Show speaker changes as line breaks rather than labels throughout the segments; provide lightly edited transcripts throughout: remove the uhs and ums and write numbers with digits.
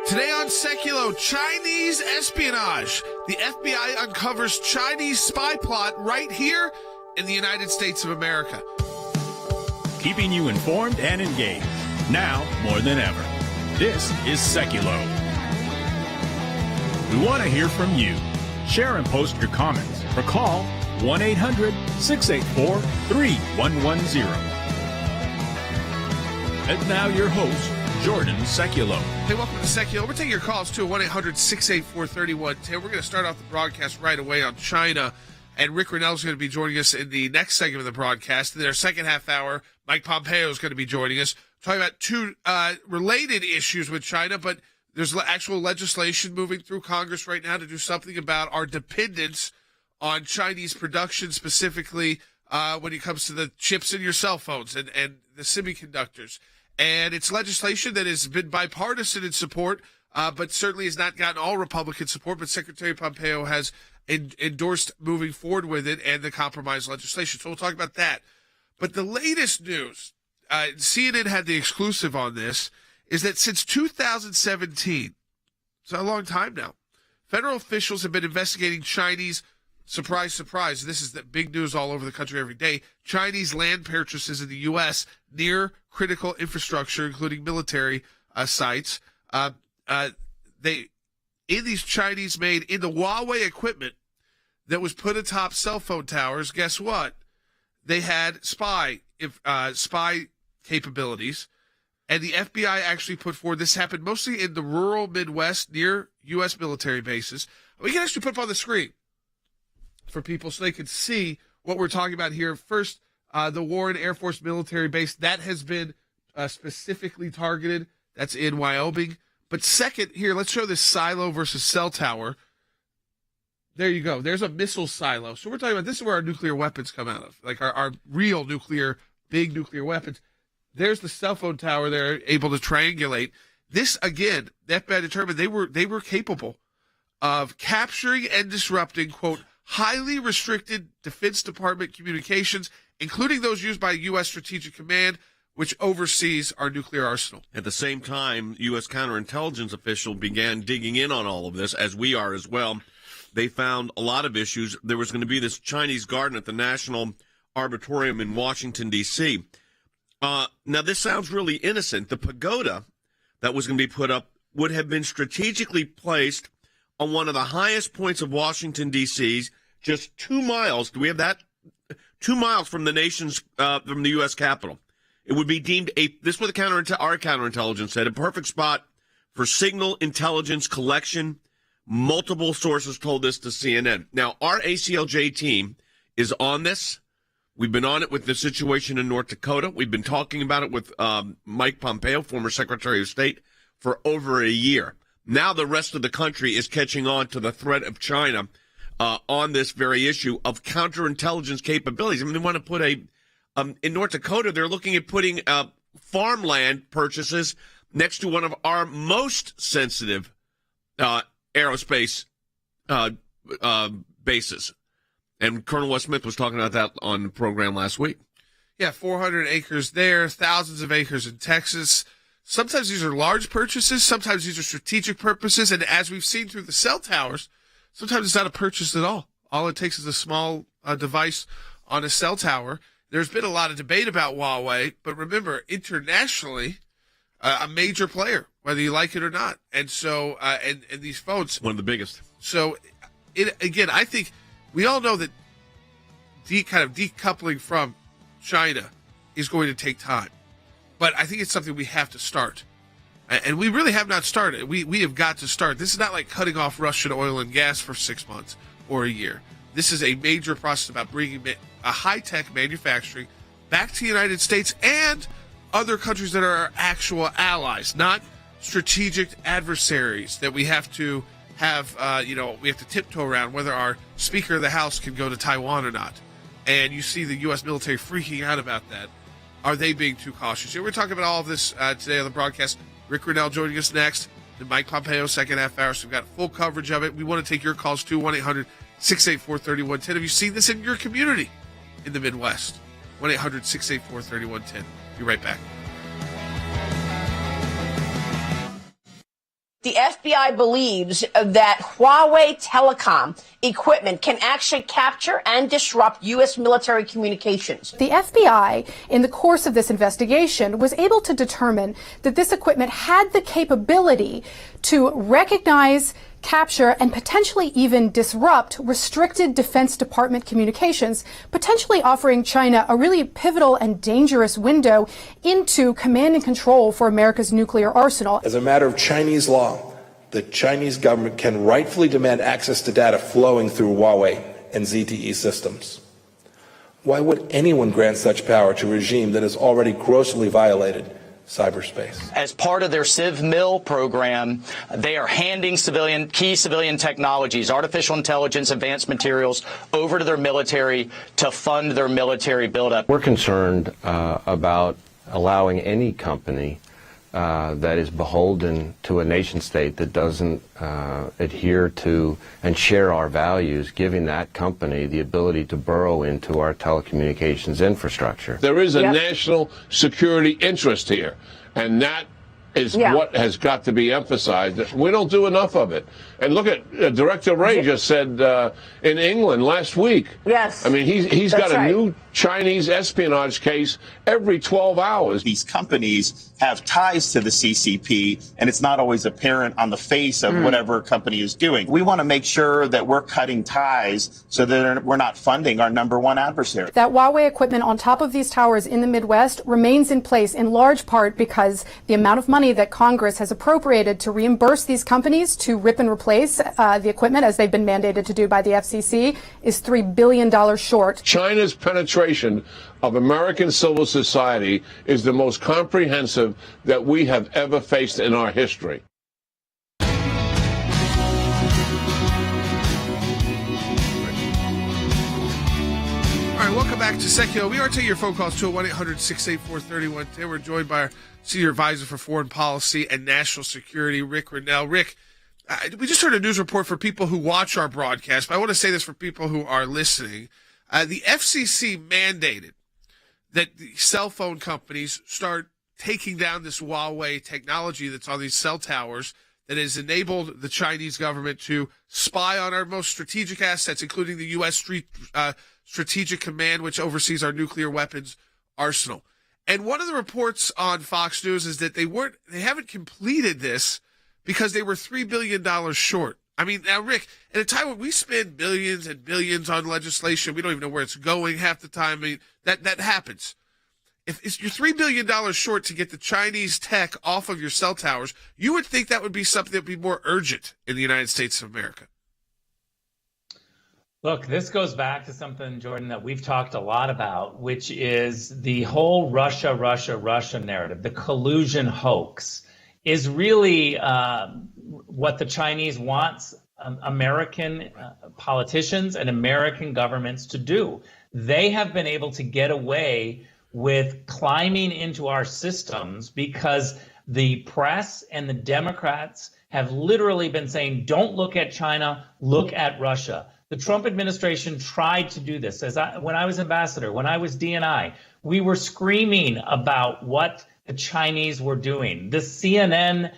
Today on Seculo, Chinese espionage. The FBI uncovers Chinese spy plot right here in the United States of America.
Keeping you informed and engaged, now more than ever. This is Seculo. We want to hear from you. Share and post your comments or call 1-800-684-3110. And now your host, Jordan Seculo.
Hey, welcome to Seculo. We're taking your calls too, 1-800-684-3110. We're going to start off the broadcast right away on China, and Rick Rennell's going to be joining us in the next segment of the broadcast. In our second half hour, Mike Pompeo is going to be joining us, talking about two related issues with China, but there's actual legislation moving through Congress right now to do something about our dependence on Chinese production, specifically when it comes to the chips in your cell phones and the semiconductors. And it's legislation that has been bipartisan in support, but certainly has not gotten all Republican support. But Secretary Pompeo has endorsed moving forward with it and the compromise legislation. So we'll talk about that. But the latest news, CNN had the exclusive on this, is that since 2017, so a long time now, federal officials have been investigating Chinese, surprise, surprise, this is the big news all over the country every day, Chinese land purchases in the U.S. near critical infrastructure, including military sites. In these Chinese-made, in the Huawei equipment that was put atop cell phone towers, guess what? They had spy capabilities, and the FBI actually put forward, this happened mostly in the rural Midwest near U.S. military bases. We can actually put up on the screen for people so they can see what we're talking about here. First, the Warren Air Force military base, that has been specifically targeted. That's in Wyoming. But second, here, let's show this silo versus cell tower. There you go. There's a missile silo. So we're talking about, this is where our nuclear weapons come out of, like our real nuclear, big nuclear weapons. There's the cell phone tower they're able to triangulate. This, again, the FBI determined they were capable of capturing and disrupting, quote, highly restricted Defense Department communications, including those used by U.S. Strategic Command, which oversees our nuclear arsenal.
At the same time, U.S. counterintelligence officials began digging in on all of this, as we are as well. They found a lot of issues. There was going to be this Chinese garden at the National Arboretum in Washington, D.C. Now, this sounds really innocent. The pagoda that was going to be put up would have been strategically placed on one of the highest points of Washington, D.C., just 2 miles. Do we have that? 2 miles from the nation's, from the U.S. Capitol. It would be deemed this is what our counterintelligence said, a perfect spot for signal intelligence collection. Multiple sources told this to CNN. Now, our ACLJ team is on this. We've been on it with the situation in North Dakota. We've been talking about it with Mike Pompeo, former Secretary of State, for over a year. Now the rest of the country is catching on to the threat of China on this very issue of counterintelligence capabilities. I mean, they want to put in North Dakota, they're looking at putting farmland purchases next to one of our most sensitive aerospace bases. And Colonel Wes Smith was talking about that on the program last week.
Yeah, 400 acres there, thousands of acres in Texas. Sometimes these are large purchases. Sometimes these are strategic purposes. And as we've seen through the cell towers, sometimes it's not a purchase at all. All it takes is a small device on a cell tower. There's been a lot of debate about Huawei, but remember, internationally, a major player, whether you like it or not. And so, and these phones.
One of the biggest.
So, again, I think we all know that kind of decoupling from China is going to take time. But I think it's something we have to start. And we really have not started. We have got to start. This is not like cutting off Russian oil and gas for 6 months or a year. This is a major process about bringing a high-tech manufacturing back to the United States and other countries that are our actual allies, not strategic adversaries that we have to have, we have to tiptoe around whether our Speaker of the House can go to Taiwan or not. And you see the U.S. military freaking out about that. Are they being too cautious? We're talking about all of this today on the broadcast. Rick Rennell joining us next. And Mike Pompeo, second half hour. So we've got full coverage of it. We want to take your calls too, 1-800-684-3110. Have you seen this in your community in the Midwest? 1-800-684-3110. Be right back.
The FBI believes that Huawei telecom equipment can actually capture and disrupt U.S. military communications.
The FBI, in the course of this investigation, was able to determine that this equipment had the capability to recognize, capture, and potentially even disrupt restricted Defense Department communications, potentially offering China a really pivotal and dangerous window into command and control for America's nuclear arsenal.
As a matter of Chinese law, the Chinese government can rightfully demand access to data flowing through Huawei and ZTE systems. Why would anyone grant such power to a regime that has already grossly violated cyberspace?
As part of their CivMil program, they are handing key civilian technologies, artificial intelligence, advanced materials over to their military to fund their military buildup.
We're concerned about allowing any company that is beholden to a nation state that doesn't adhere to and share our values, giving that company the ability to burrow into our telecommunications infrastructure.
There is a national security interest here, and that is what has got to be emphasized. We don't do enough of it. And look at Director Wray just said in England last week.
Yes.
I mean, he's got a new Chinese espionage case every 12 hours.
These companies have ties to the CCP, and it's not always apparent on the face of whatever a company is doing. We want to make sure that we're cutting ties so that we're not funding our number one adversary.
That Huawei equipment on top of these towers in the Midwest remains in place in large part because the amount of money that Congress has appropriated to reimburse these companies to rip and replace the equipment, as they've been mandated to do by the FCC, is $3 billion short.
China's penetration of American civil society is the most comprehensive that we have ever faced in our history.
All right, welcome back to Secchio. We are taking your phone calls to 1-800-684-3110. We're joined by our Senior Advisor for Foreign Policy and National Security, Rick Rennell. Rick, we just heard a news report for people who watch our broadcast, but I want to say this for people who are listening. The FCC mandated that the cell phone companies start taking down this Huawei technology that's on these cell towers that has enabled the Chinese government to spy on our most strategic assets, including the U.S. Strategic Command, which oversees our nuclear weapons arsenal. And one of the reports on Fox News is that they haven't completed this because they were $3 billion short. I mean, now, Rick, at a time when we spend billions and billions on legislation, we don't even know where it's going half the time. I mean, that happens. If you're $3 billion short to get the Chinese tech off of your cell towers, you would think that would be something that would be more urgent in the United States of America.
Look, this goes back to something, Jordan, that we've talked a lot about, which is the whole Russia narrative. The collusion hoax is really what the Chinese wants American politicians and American governments to do. They have been able to get away with climbing into our systems because the press and the Democrats have literally been saying, don't look at China, look at Russia. The Trump administration tried to do this. When I was ambassador, when I was DNI, we were screaming about what the Chinese were doing. The CNN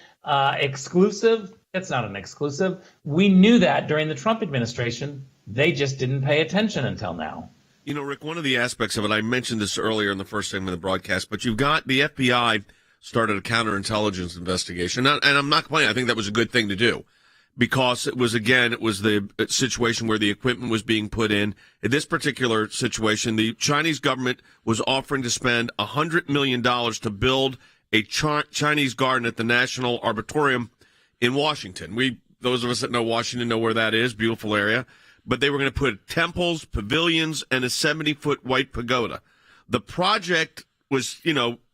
exclusive, that's not an exclusive. We knew that during the Trump administration. They just didn't pay attention until now.
You know, Rick, one of the aspects of it, I mentioned this earlier in the first segment of the broadcast, but you've got the FBI started a counterintelligence investigation. And I'm not complaining. I think that was a good thing to do because it was the situation where the equipment was being put in. In this particular situation, the Chinese government was offering to spend $100 million to build a Chinese garden at the National Arboretum in Washington. Those of us that know Washington know where that is, beautiful area. But they were going to put temples, pavilions, and a 70-foot white pagoda. The project was,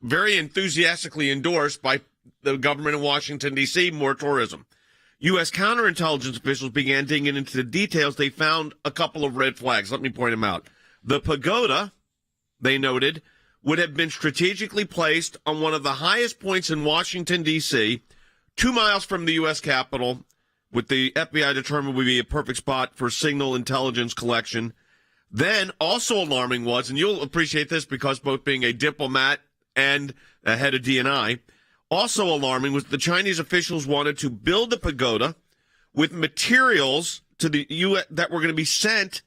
very enthusiastically endorsed by the government in Washington, D.C., more tourism. U.S. counterintelligence officials began digging into the details. They found a couple of red flags. Let me point them out. The pagoda, they noted, would have been strategically placed on one of the highest points in Washington, D.C., 2 miles from the U.S. Capitol, with the FBI determined would be a perfect spot for signal intelligence collection. Then, also alarming was, and you'll appreciate this because both being a diplomat and a head of DNI, Also alarming was the Chinese officials wanted to build a pagoda with materials to the U.S. that were going to be sent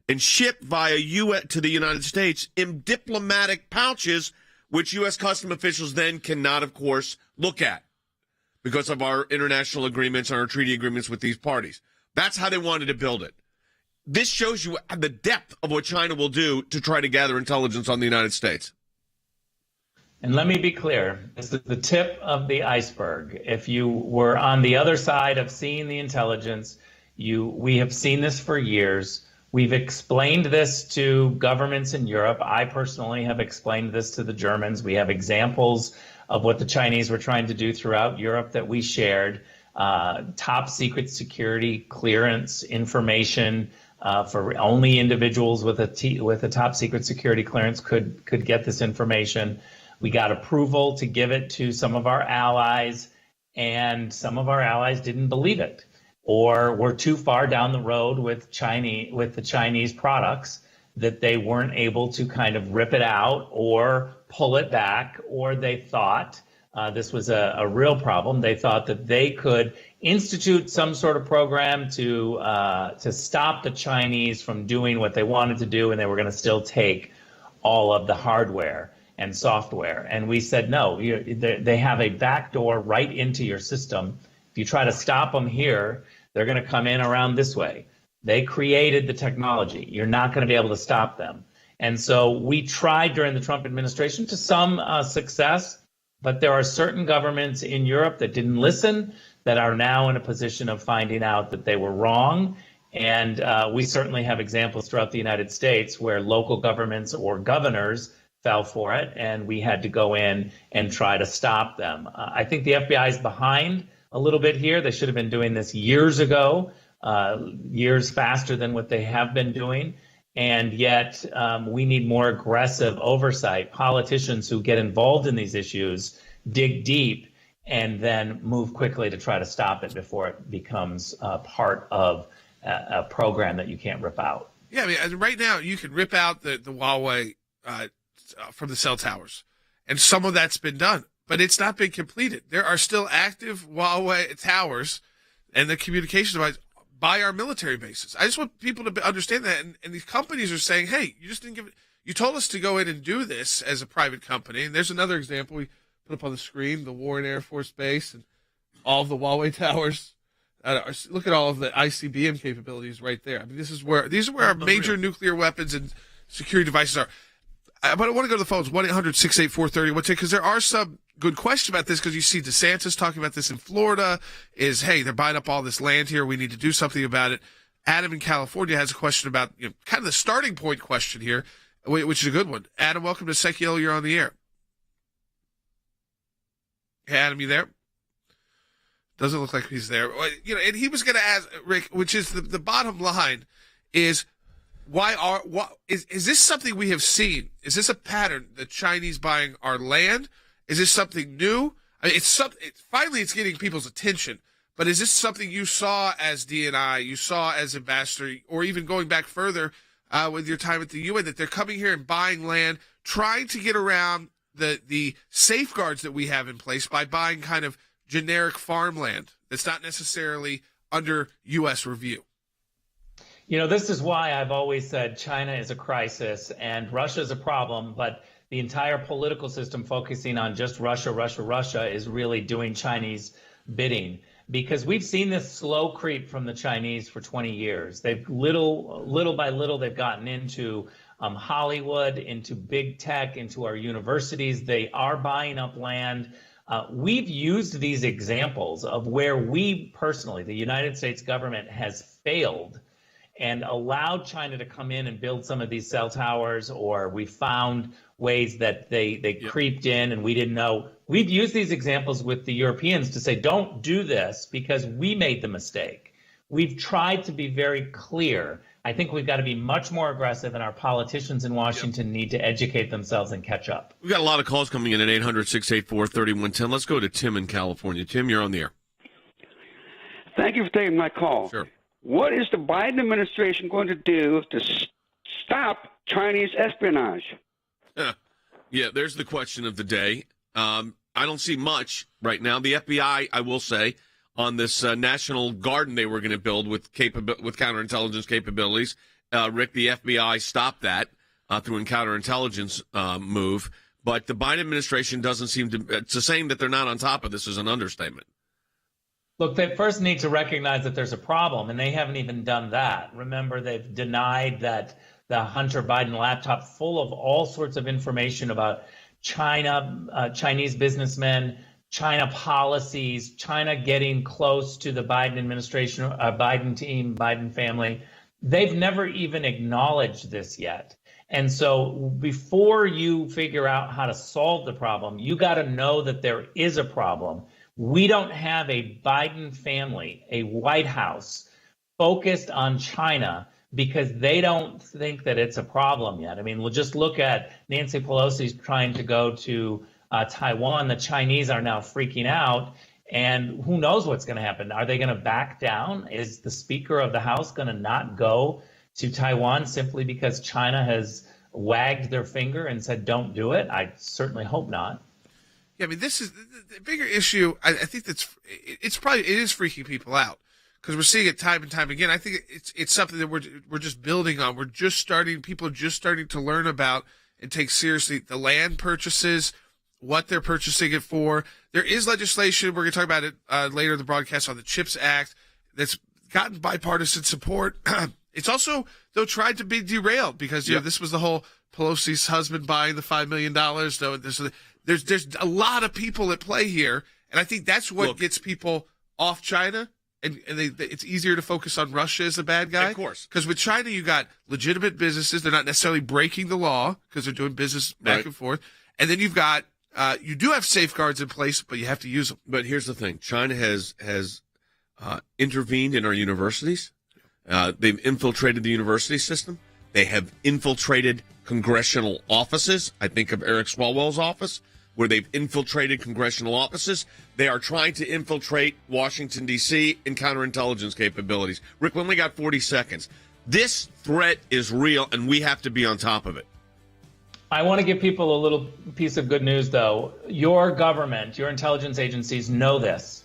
and shipped via U.S. to the United States in diplomatic pouches, which U.S. custom officials then cannot, of course, look at because of our international agreements and our treaty agreements with these parties. That's how they wanted to build it. This shows you the depth of what China will do to try to gather intelligence on the United States.
And let me be clear, this is the tip of the iceberg. If you were on the other side of seeing the intelligence, we have seen this for years. We've explained this to governments in Europe. I personally have explained this to the Germans. We have examples of what the Chinese were trying to do throughout Europe that we shared. Top secret security clearance information for only individuals with a top secret security clearance could get this information. We got approval to give it to some of our allies, and some of our allies didn't believe it, or were too far down the road with the Chinese products that they weren't able to kind of rip it out or pull it back, or they thought this was a real problem. They thought that they could institute some sort of program to stop the Chinese from doing what they wanted to do, and they were going to still take all of the hardware and software. And we said, no, they have a backdoor right into your system. If you try to stop them here, they're going to come in around this way. They created the technology. You're not going to be able to stop them. And so we tried during the Trump administration to some success, but there are certain governments in Europe that didn't listen, that are now in a position of finding out that they were wrong. And we certainly have examples throughout the United States where local governments or governors fell for it, and we had to go in and try to stop them. I think the FBI is behind a little bit here. They should have been doing this years ago, years faster than what they have been doing. And yet we need more aggressive oversight. Politicians who get involved in these issues dig deep and then move quickly to try to stop it before it becomes part of a program that you can't rip out.
Yeah, I mean, right now you can rip out the Huawei from the cell towers, and some of that's been done, but it's not been completed. There are still active Huawei towers and the communication device by our military bases. I just want people to understand that, and these companies are saying, hey, you just didn't give it. You told us to go in and do this as a private company, and there's another example we put up on the screen, the Warren Air Force Base and all of the Huawei towers. Look at all of the ICBM capabilities right there. I mean, these are where our major nuclear weapons and security devices are. But I want to go to the phones, 1-800-684-3018, because there are some good questions about this, because you see DeSantis talking about this in Florida, hey, they're buying up all this land here. We need to do something about it. Adam in California has a question about, kind of the starting point question here, which is a good one. Adam, welcome to Secular. You're on the air. Hey, Adam, you there? Doesn't look like he's there. And he was going to ask, Rick, which is the bottom line is, is this something we have seen? Is this a pattern, the Chinese buying our land? Is this something new? I mean, finally it's getting people's attention, but is this something you saw as DNI, you saw as ambassador, or even going back further with your time at the UN, that they're coming here and buying land, trying to get around the safeguards that we have in place by buying kind of generic farmland that's not necessarily under U.S. review?
This is why I've always said China is a crisis and Russia is a problem, but the entire political system focusing on just Russia is really doing Chinese bidding, because we've seen this slow creep from the Chinese for 20 years. They've little by little, they've gotten into Hollywood, into big tech, into our universities. They are buying up land. We've used these examples of where we personally, the United States government, has failed and allowed China to come in and build some of these cell towers, or we found ways that they creeped in and we didn't know. We've used these examples with the Europeans to say, don't do this because we made the mistake. We've tried to be very clear. I think we've got to be much more aggressive, and our politicians in Washington need to educate themselves and catch up.
We've got a lot of calls coming in at 800-684-3110. Let's go to Tim in California. Tim, you're on the air.
Thank you for taking my call.
Sure.
What is the Biden administration going to do to stop Chinese espionage?
Yeah, there's the question of the day. I don't see much right now. The FBI, I will say, on this national garden they were going to build with counterintelligence capabilities, Rick, the FBI stopped that through a counterintelligence move. But the Biden administration doesn't seem to saying that they're not on top of this is an understatement.
Look, they first need to recognize that there's a problem, and they haven't even done that. Remember, they've denied that the Hunter Biden laptop full of all sorts of information about China, Chinese businessmen, China policies, China getting close to the Biden administration, Biden team, Biden family. They've never even acknowledged this yet. And so before you figure out how to solve the problem, you got to know that there is a problem. We don't have a Biden family, a White House focused on China because they don't think that it's a problem yet. I mean, we'll just look at Nancy Pelosi's trying to go to Taiwan. The Chinese are now freaking out, and who knows what's going to happen. Are they going to back down? Is the Speaker of the House going to not go to Taiwan simply because China has wagged their finger and said, don't do it? I certainly hope not.
Yeah, I mean, this is the bigger issue. I think it is freaking people out because we're seeing it time and time again. I think it's something that we're just building on. People are just starting to learn about and take seriously the land purchases, what they're purchasing it for. There is legislation, we're going to talk about it later in the broadcast, on the CHIPS Act that's gotten bipartisan support. It's also, though, tried to be derailed because, you know, this was the whole Pelosi's husband buying the $5 million. So there's a lot of people at play here, and I think that's what gets people off China, and it's easier to focus on Russia as the bad guy.
Of course.
Because with China, you got legitimate businesses. They're not necessarily breaking the law because they're doing business back and forth. And then you've got, you do have safeguards in place, but you have to use them.
But here's the thing. China has intervened in our universities. They've infiltrated the university system. They have infiltrated congressional offices. I think of Eric Swalwell's office, where they've infiltrated congressional offices. They are trying to infiltrate Washington, D.C. in counterintelligence capabilities. Rick, we only got 40 seconds. This threat is real, and we have to be on top of it.
I want to give people a little piece of good news, though. Your government, your intelligence agencies know this.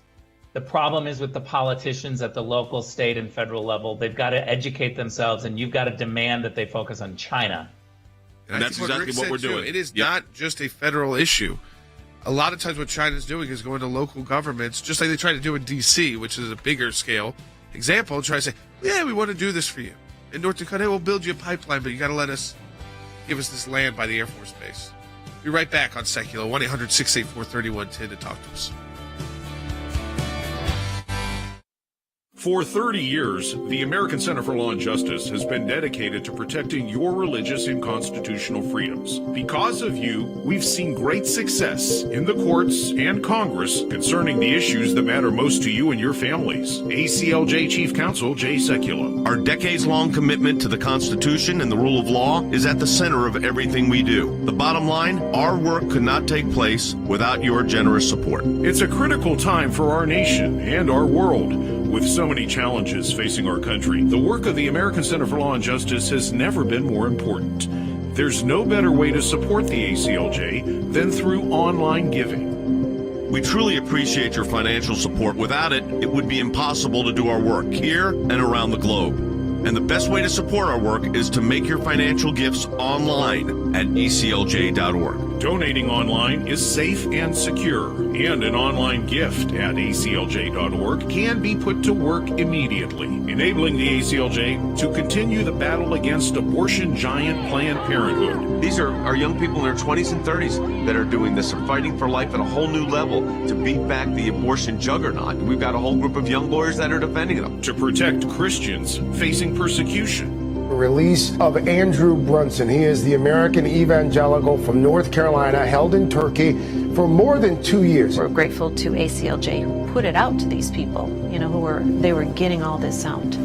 The problem is with the politicians at the local, state, and federal level. They've got to educate themselves, and you've got to demand that they focus on China.
And
that's exactly what we're doing.
It is not just a federal issue. A lot of times what China's doing is going to local governments, just like they try to do in D.C., which is a bigger scale example, and try to say, yeah, we want to do this for you. In North Dakota, we'll build you a pipeline, but you got to give us this land by the Air Force Base. Be right back on Secular, 1-800-684-3110 to talk to us.
For 30 years, the American Center for Law and Justice has been dedicated to protecting your religious and constitutional freedoms. Because of you, we've seen great success in the courts and Congress concerning the issues that matter most to you and your families. ACLJ Chief Counsel Jay Sekulow.
Our decades-long commitment to the Constitution and the rule of law is at the center of everything we do. The bottom line, our work could not take place without your generous support.
It's a critical time for our nation and our world. With so many challenges facing our country, the work of the American Center for Law and Justice has never been more important. There's no better way to support the ACLJ than through online giving.
We truly appreciate your financial support. Without it, it would be impossible to do our work here and around the globe. And the best way to support our work is to make your financial gifts online at aclj.org.
Donating online is safe and secure, and an online gift at aclj.org can be put to work immediately, enabling the ACLJ to continue the battle against abortion giant Planned Parenthood.
These are our young people in their 20s and 30s that are doing this, are fighting for life at a whole new level to beat back the abortion juggernaut. We've got a whole group of young lawyers that are defending them.
To protect Christians facing persecution.
The release of Andrew Brunson. He is the American evangelical from North Carolina, held in Turkey for more than 2 years.
We're grateful to ACLJ who put it out to these people, they were getting all this out.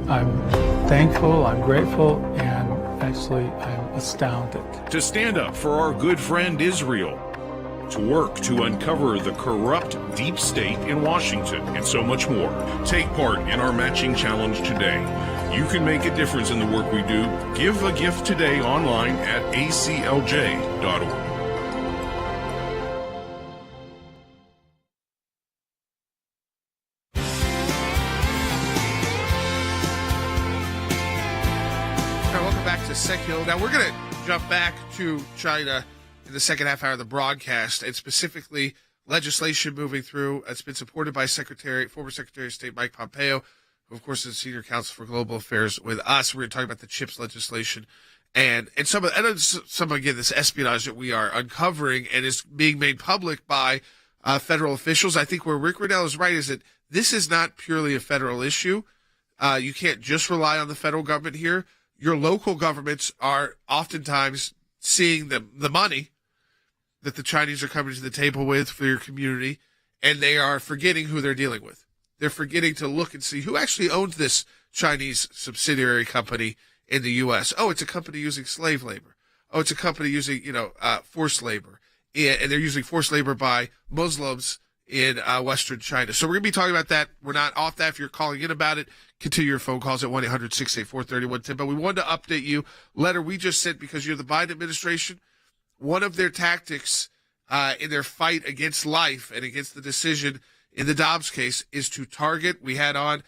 I'm thankful, I'm grateful, and actually I'm astounded.
To stand up for our good friend Israel. To work to uncover the corrupt deep state in Washington, and so much more. Take part in our matching challenge today. You can make a difference in the work we do. Give a gift today online at aclj.org.
Tech Hill. Now, we're going to jump back to China in the second half hour of the broadcast, and specifically legislation moving through. It's been supported by former Secretary of State Mike Pompeo, who, of course, is Senior Counsel for Global Affairs with us. We're going to talk about the CHIPS legislation and some again, this espionage that we are uncovering and is being made public by federal officials. I think where Rick Riddell is right is that this is not purely a federal issue. You can't just rely on the federal government here. Your local governments are oftentimes seeing the money that the Chinese are coming to the table with for your community, and they are forgetting who they're dealing with. They're forgetting to look and see who actually owns this Chinese subsidiary company in the U.S. Oh, it's a company using slave labor. Oh, it's a company using, forced labor. And they're using forced labor by Muslims in Western China. So we're going to be talking about that. We're not off that. If you're calling in about it, continue your phone calls at 1-800-684-3110. But we wanted to update you. Letter we just sent because you're the Biden administration. One of their tactics in their fight against life and against the decision in the Dobbs case is to target. We had on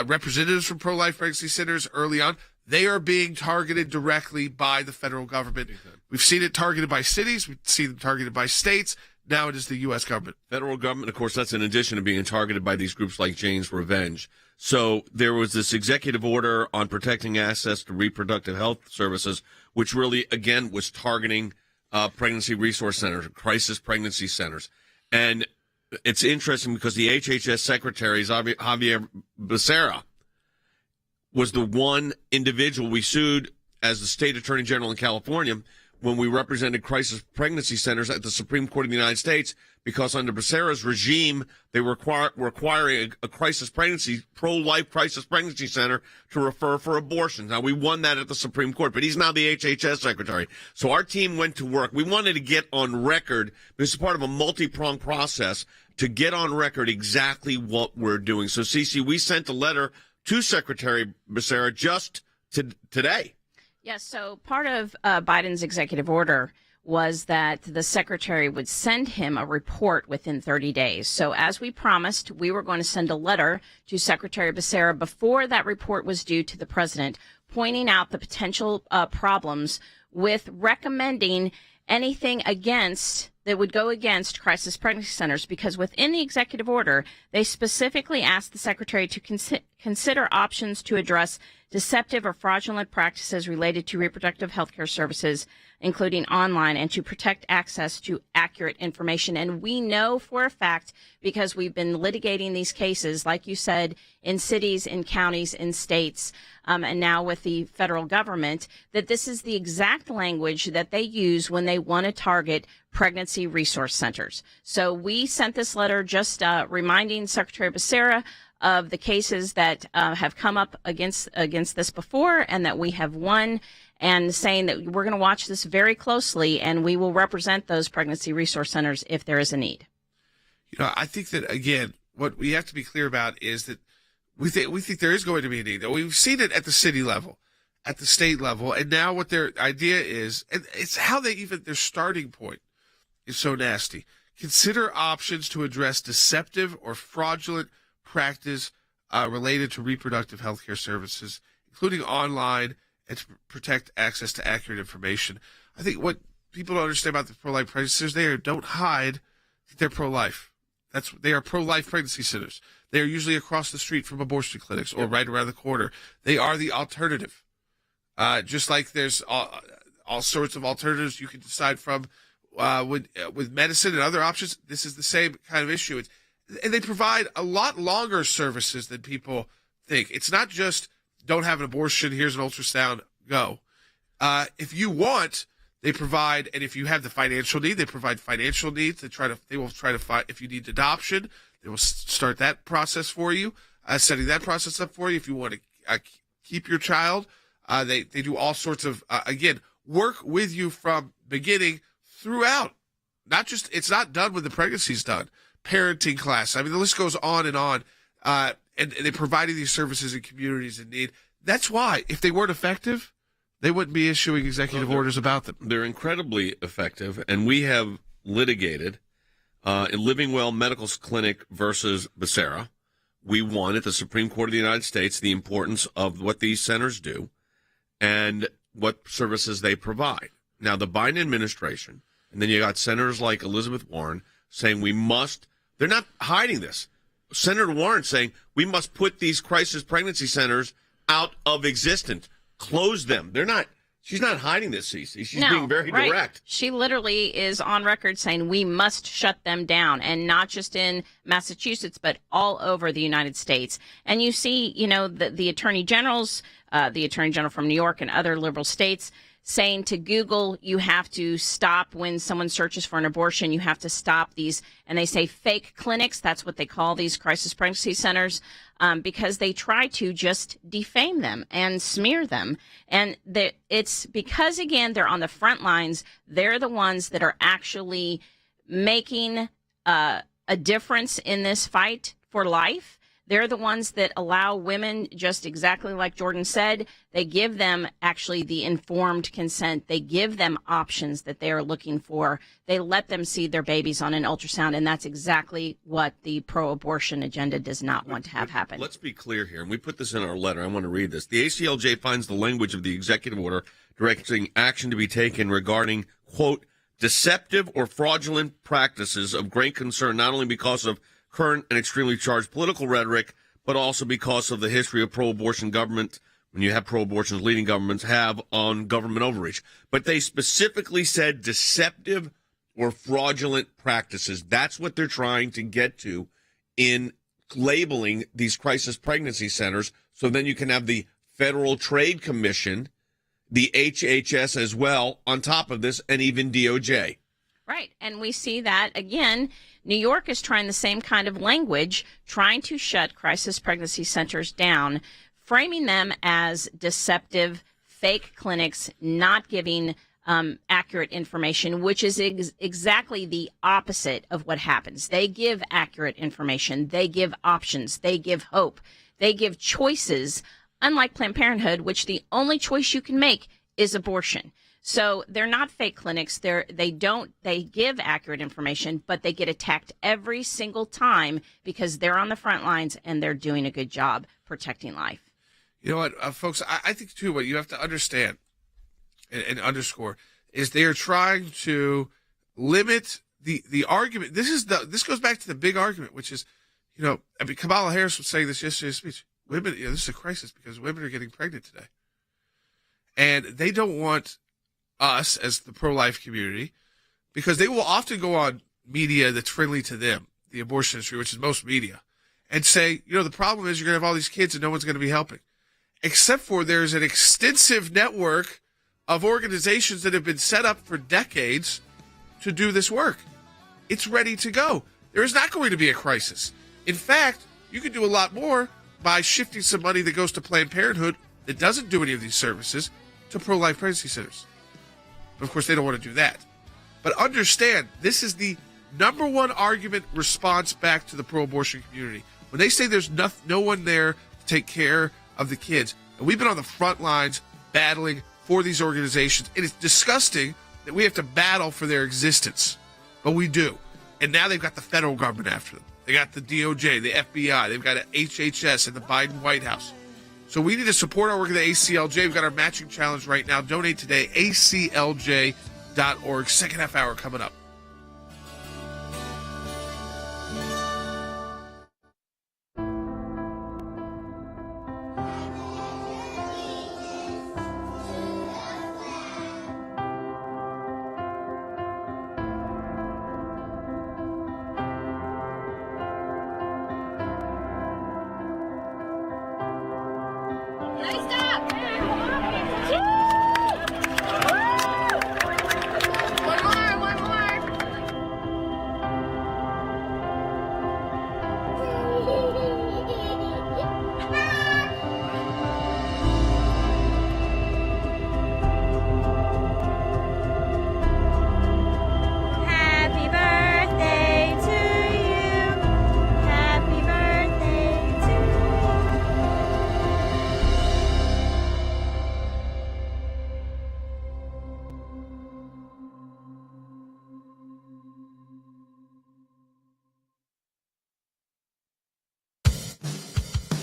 representatives from pro-life pregnancy centers early on. They are being targeted directly by the federal government. We've seen it targeted by cities. We've seen it targeted by states. Now it is the U.S. government.
Federal government, of course, that's in addition to being targeted by these groups like Jane's Revenge. So there was this executive order on protecting access to reproductive health services, which really, again, was targeting pregnancy resource centers, crisis pregnancy centers. And it's interesting because the HHS secretary, Javier Becerra, was the one individual we sued as the state attorney general in California when we represented crisis pregnancy centers at the Supreme Court of the United States, because under Becerra's regime, they were requiring a crisis pregnancy, pro-life crisis pregnancy center to refer for abortions. Now, we won that at the Supreme Court, but he's now the HHS secretary. So our team went to work. We wanted to get on record, this is part of a multi-pronged process, to get on record exactly what we're doing. So, Cece, we sent a letter to Secretary Becerra just today.
Yes, so part of Biden's executive order was that the secretary would send him a report within 30 days. So as we promised, we were going to send a letter to Secretary Becerra before that report was due to the president, pointing out the potential problems with recommending anything that would go against crisis pregnancy centers, because within the executive order, they specifically asked the secretary to consider options to address deceptive or fraudulent practices related to reproductive health care services, including online, and to protect access to accurate information. And we know for a fact, because we've been litigating these cases, like you said, in cities, in counties, in states, and now with the federal government, that this is the exact language that they use when they want to target pregnancy resource centers. So we sent this letter just reminding Secretary Becerra of the cases that have come up against this before and that we have won, and saying that we're going to watch this very closely and we will represent those pregnancy resource centers if there is a need.
I think that, again, what we have to be clear about is that we think there is going to be a need. We've seen it at the city level, at the state level, and now what their idea is, and it's how their starting point is so nasty. Consider options to address deceptive or fraudulent practice related to reproductive health care services, including online, and to protect access to accurate information. I think what people don't understand about the pro-life pregnancy centers, they don't hide that they're pro-life. They are pro-life pregnancy centers. They are usually across the street from abortion clinics or right around the corner. They are the alternative. Just like there's all sorts of alternatives you can decide from with medicine and other options, this is the same kind of issue. And they provide a lot longer services than people think. It's not just don't have an abortion, here's an ultrasound, go. If you want, they provide, and if you have the financial need, they provide financial needs. They will try to find, if you need adoption, they will start that process for you, setting that process up for you. If you want to keep your child, they do all sorts of, again, work with you from beginning throughout. It's not done when the pregnancy's done. Parenting class. I mean, the list goes on and on. And they're providing these services in communities in need. That's why, if they weren't effective, they wouldn't be issuing executive orders about them.
They're incredibly effective, and we have litigated in Living Well Medical Clinic versus Becerra. We won at the Supreme Court of the United States the importance of what these centers do. And what services they provide. Now, the Biden administration, and then you got senators like Elizabeth Warren saying they're not hiding this. Senator Warren saying we must put these crisis pregnancy centers out of existence, close them. She's not hiding this, Cece. She's being very direct.
She literally is on record saying we must shut them down, and not just in Massachusetts, but all over the United States. And you see, the attorney generals, the attorney general from New York and other liberal states saying to Google, you have to stop when someone searches for an abortion. You have to stop these, and they say fake clinics. That's what they call these crisis pregnancy centers, because they try to just defame them and smear them. And it's because, again, they're on the front lines. They're the ones that are actually making a difference in this fight for life. They're the ones that allow women, just exactly like Jordan said, they give them actually the informed consent. They give them options that they are looking for. They let them see their babies on an ultrasound, and that's exactly what the pro-abortion agenda does not want to have happen.
Let's be clear here, and we put this in our letter. I want to read this. The ACLJ finds the language of the executive order directing action to be taken regarding, quote, deceptive or fraudulent practices of great concern, not only because of current and extremely charged political rhetoric, but also because of the history of pro-abortion government, when you have pro-abortions, leading governments have on government overreach. But they specifically said deceptive or fraudulent practices. That's what they're trying to get to in labeling these crisis pregnancy centers. So then you can have the Federal Trade Commission, the HHS as well, on top of this, and even DOJ.
Right. And we see that, again, New York is trying the same kind of language, trying to shut crisis pregnancy centers down, framing them as deceptive, fake clinics, not giving accurate information, which is exactly the opposite of what happens. They give accurate information. They give options. They give hope. They give choices, unlike Planned Parenthood, which the only choice you can make is abortion. So they're not fake clinics. They give accurate information, but they get attacked every single time because they're on the front lines and they're doing a good job protecting life.
You know what, folks, I think too, what you have to understand and underscore is they are trying to limit the argument. This goes back to the big argument, which is, Kamala Harris was saying this yesterday's speech. Women, this is a crisis because women are getting pregnant today. And they don't want us as the pro-life community, because they will often go on media that's friendly to them, the abortion industry, which is most media, and say, the problem is you're going to have all these kids and no one's going to be helping. Except for there's an extensive network of organizations that have been set up for decades to do this work. It's ready to go. There is not going to be a crisis. In fact, you can do a lot more by shifting some money that goes to Planned Parenthood that doesn't do any of these services to pro-life pregnancy centers. Of course, they don't want to do that. But understand, this is the number one argument response back to the pro-abortion community. When they say there's no one there to take care of the kids, and we've been on the front lines battling for these organizations, it is disgusting that we have to battle for their existence. But we do. And now they've got the federal government after them. They got the DOJ, the FBI, they've got HHS and the Biden White House. So we need to support our work at the ACLJ. We've got our matching challenge right now. Donate today, aclj.org. Second half hour coming up.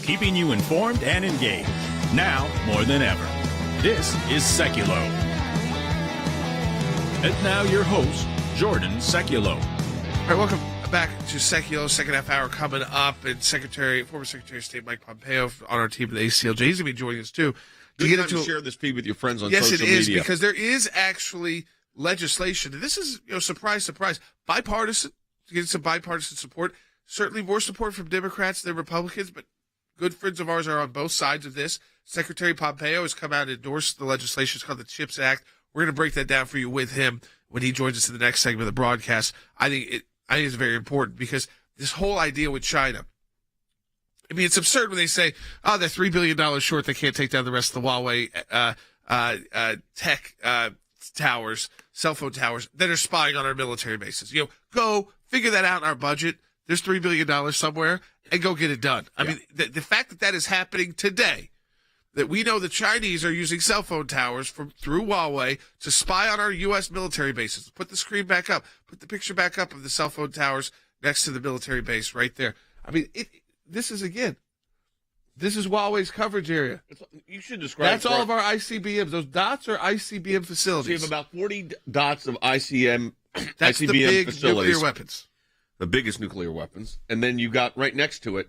Keeping you informed and engaged, now more than ever. This is Seculo. And now your host, Jordan Seculo.
All right, welcome back to Seculo. Second half hour coming up, and former Secretary of State Mike Pompeo on our team at the ACLJ. He's going to be joining us too.
To share this feed with your friends on social media.
Yes, it is, because there is actually legislation. And this is, surprise, surprise, bipartisan, getting some bipartisan support. Certainly more support from Democrats than Republicans, but good friends of ours are on both sides of this. Secretary Pompeo has come out and endorsed the legislation. It's called the CHIPS Act. We're going to break that down for you with him when he joins us in the next segment of the broadcast. I think it's very important because this whole idea with China, I mean, it's absurd when they say, they're $3 billion short. They can't take down the rest of the Huawei tech towers, cell phone towers that are spying on our military bases. Go figure that out in our budget. There's $3 billion somewhere, and go get it done. I mean, the fact that is happening today, that we know the Chinese are using cell phone towers through Huawei to spy on our U.S. military bases. Put the screen back up. Put the picture back up of the cell phone towers next to the military base right there. I mean, this is Huawei's coverage area.
You should describe.
That's all of our ICBMs. Those dots are ICBM facilities.
So you have about 40 dots of ICBM
That's the big
facilities,
nuclear weapons.
The biggest nuclear weapons. And then you got right next to it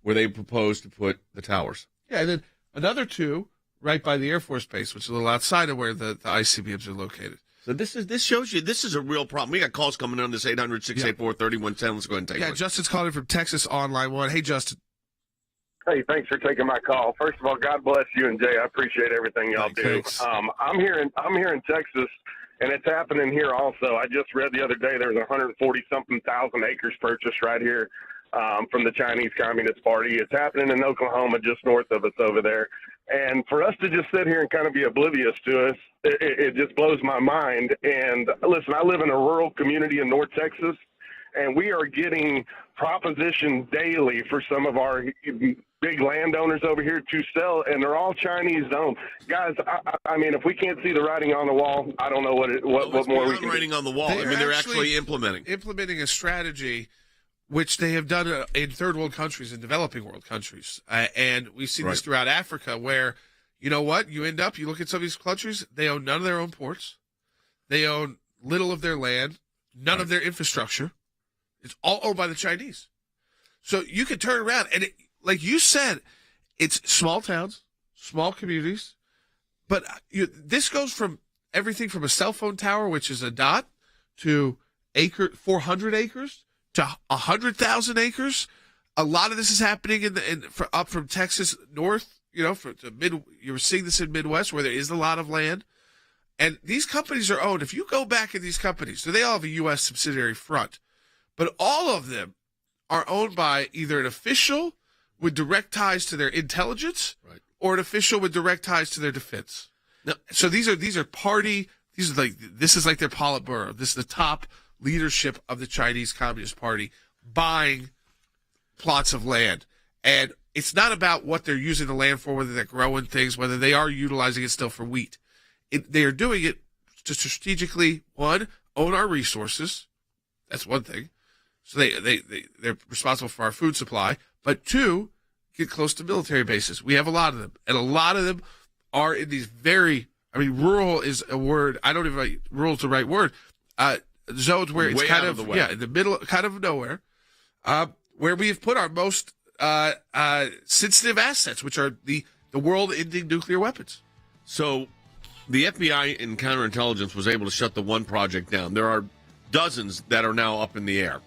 where they propose to put the towers.
Yeah, and then another two right by the Air Force Base, which is a little outside of where the ICBMs are located.
So this shows you this is a real problem. We got calls coming on this 800-684-3110. Let's go ahead and take one.
Yeah, Justin's calling from Texas on line one. Hey, Justin.
Hey, thanks for taking my call. First of all, God bless you and Jay. I appreciate everything y'all do.
Thanks.
I'm here in Texas, and it's happening here also. I just read the other day there was 140-something thousand acres purchased right here from the Chinese Communist Party. It's happening in Oklahoma, just north of us over there. And for us to just sit here and kind of be oblivious to us, it just blows my mind. And listen, I live in a rural community in North Texas, and we are getting proposition daily for some of our big landowners over here to sell, and they're all Chinese owned. Guys, I mean, if we can't see the writing on the wall, I don't know what more we can
writing on the wall. They're actually
implementing a strategy which they have done in third world countries and developing world countries. And we've seen this throughout Africa where, you know what, you look at some of these countries, they own none of their own ports. They own little of their land, none of their infrastructure. It's all owned by the Chinese. So you can turn around and, like you said, it's small towns, small communities. But this goes from everything from a cell phone tower, which is a dot, to 400 acres, to 100,000 acres. A lot of this is happening up from Texas north, you're seeing this in Midwest where there is a lot of land. And these companies are owned. If you go back in these companies, so they all have a U.S. subsidiary front, but all of them are owned by either an official with direct ties to their intelligence or an official with direct ties to their defense. Now, so this is like their Politburo. This is the top leadership of the Chinese Communist Party buying plots of land. And it's not about what they're using the land for, whether they're growing things, whether they are utilizing it still for wheat. They are doing it to strategically, one, own our resources. That's one thing. So they're responsible for our food supply. But two, get close to military bases. We have a lot of them. And a lot of them are in these rural is a word. I don't even know rural is the right word. Zones where it's kind of in the middle, kind of nowhere, where we have put our most sensitive assets, which are the world-ending nuclear weapons.
So the FBI in counterintelligence was able to shut the one project down. There are dozens that are now up in the air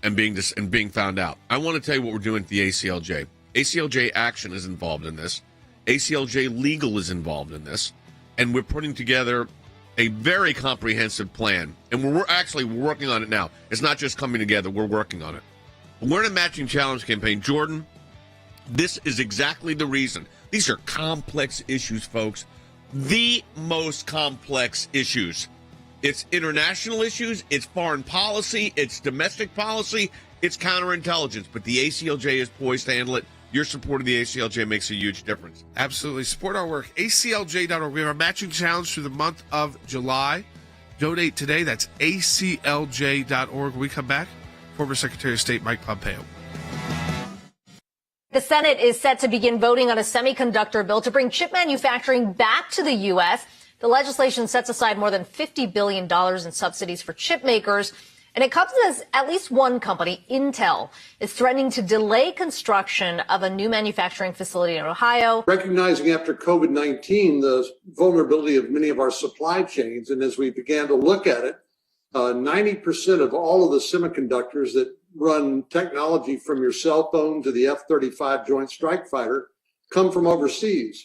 and being found out. I want to tell you what we're doing at the ACLJ. ACLJ Action is involved in this. ACLJ Legal is involved in this. And we're putting together a very comprehensive plan. And we're actually working on it now. It's not just coming together. We're working on it. We're in a matching challenge campaign. Jordan, this is exactly the reason. These are complex issues, folks. The most complex issues. It's international issues, it's foreign policy, it's domestic policy, it's counterintelligence. But the ACLJ is poised to handle it. Your support of the ACLJ makes a huge difference.
Absolutely. Support our work. ACLJ.org. We have our matching challenge through the month of July. Donate today. That's ACLJ.org. When we come back, former Secretary of State Mike Pompeo.
The Senate is set to begin voting on a semiconductor bill to bring chip manufacturing back to the U.S. The legislation sets aside more than $50 billion in subsidies for chip makers. And it comes as at least one company, Intel, is threatening to delay construction of a new manufacturing facility in Ohio.
Recognizing after COVID-19 the vulnerability of many of our supply chains, and as we began to look at it, 90% of all of the semiconductors that run technology from your cell phone to the F-35 Joint Strike Fighter come from overseas,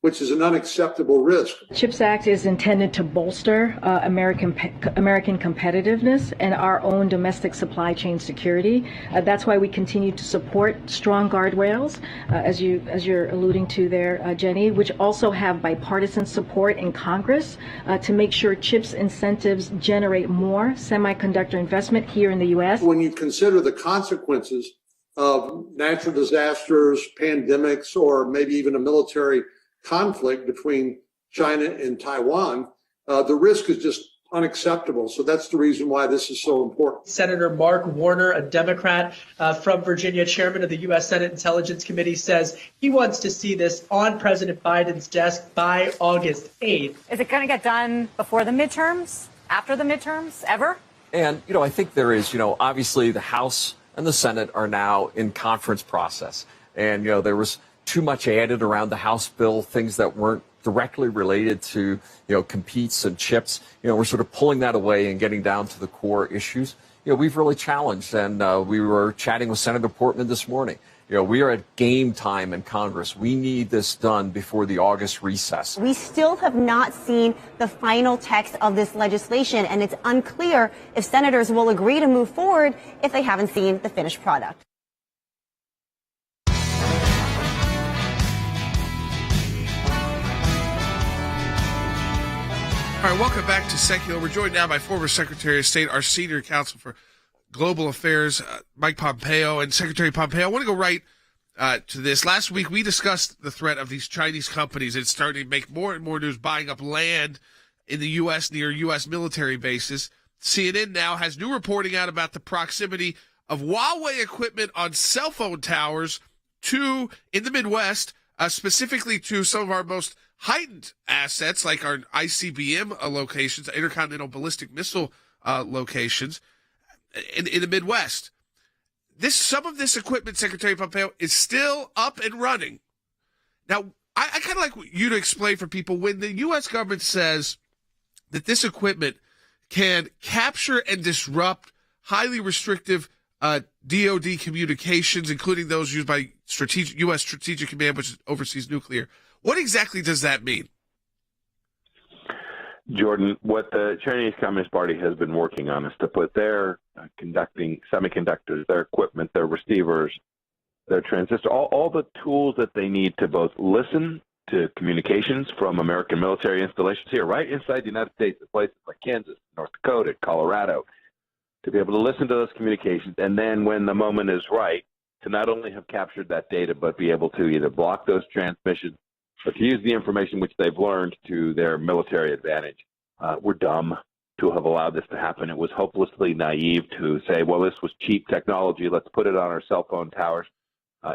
which is an unacceptable risk.
CHIPS Act is intended to bolster American competitiveness and our own domestic supply chain security. That's why we continue to support strong guardrails, as you're alluding to there, Jenny, which also have bipartisan support in Congress to make sure CHIPS incentives generate more semiconductor investment here in the U.S.
When you consider the consequences of natural disasters, pandemics, or maybe even a military conflict between China and Taiwan, the risk is just unacceptable. So that's the reason why this is so important.
Senator Mark Warner, a Democrat from Virginia, chairman of the U.S. Senate Intelligence Committee, says he wants to see this on President Biden's desk by August 8th.
Is it going to get done before the midterms, after the midterms, ever?
And, I think there is, obviously the House and the Senate are now in conference process. And, there was too much added around the House bill, things that weren't directly related to, competes and chips. We're sort of pulling that away and getting down to the core issues. We've really challenged, and we were chatting with Senator Portman this morning. We are at game time in Congress. We need this done before the August recess.
We still have not seen the final text of this legislation, and it's unclear if senators will agree to move forward if they haven't seen the finished product.
All right, welcome back to Secular. We're joined now by former Secretary of State, our senior counsel for global affairs, Mike Pompeo. And Secretary Pompeo, I want to go right to this. Last week, we discussed the threat of these Chinese companies. It's starting to make more and more news buying up land in the U.S. near U.S. military bases. CNN now has new reporting out about the proximity of Huawei equipment on cell phone towers in the Midwest, specifically to some of our most heightened assets like our ICBM locations, intercontinental ballistic missile locations in the Midwest. Some of this equipment, Secretary Pompeo, is still up and running. Now, I kind of like you to explain for people when the U.S. government says that this equipment can capture and disrupt highly restrictive DoD communications, including those used by U.S. Strategic Command, which oversees nuclear. What exactly does that mean?
Jordan, what the Chinese Communist Party has been working on is to put their conducting semiconductors, their equipment, their receivers, their transistors, all the tools that they need to both listen to communications from American military installations here, right inside the United States, in places like Kansas, North Dakota, Colorado, to be able to listen to those communications, and then when the moment is right, to not only have captured that data, but be able to either block those transmissions but to use the information which they've learned to their military advantage. We're dumb to have allowed this to happen. It was hopelessly naive to say, well, this was cheap technology. Let's put it on our cell phone towers.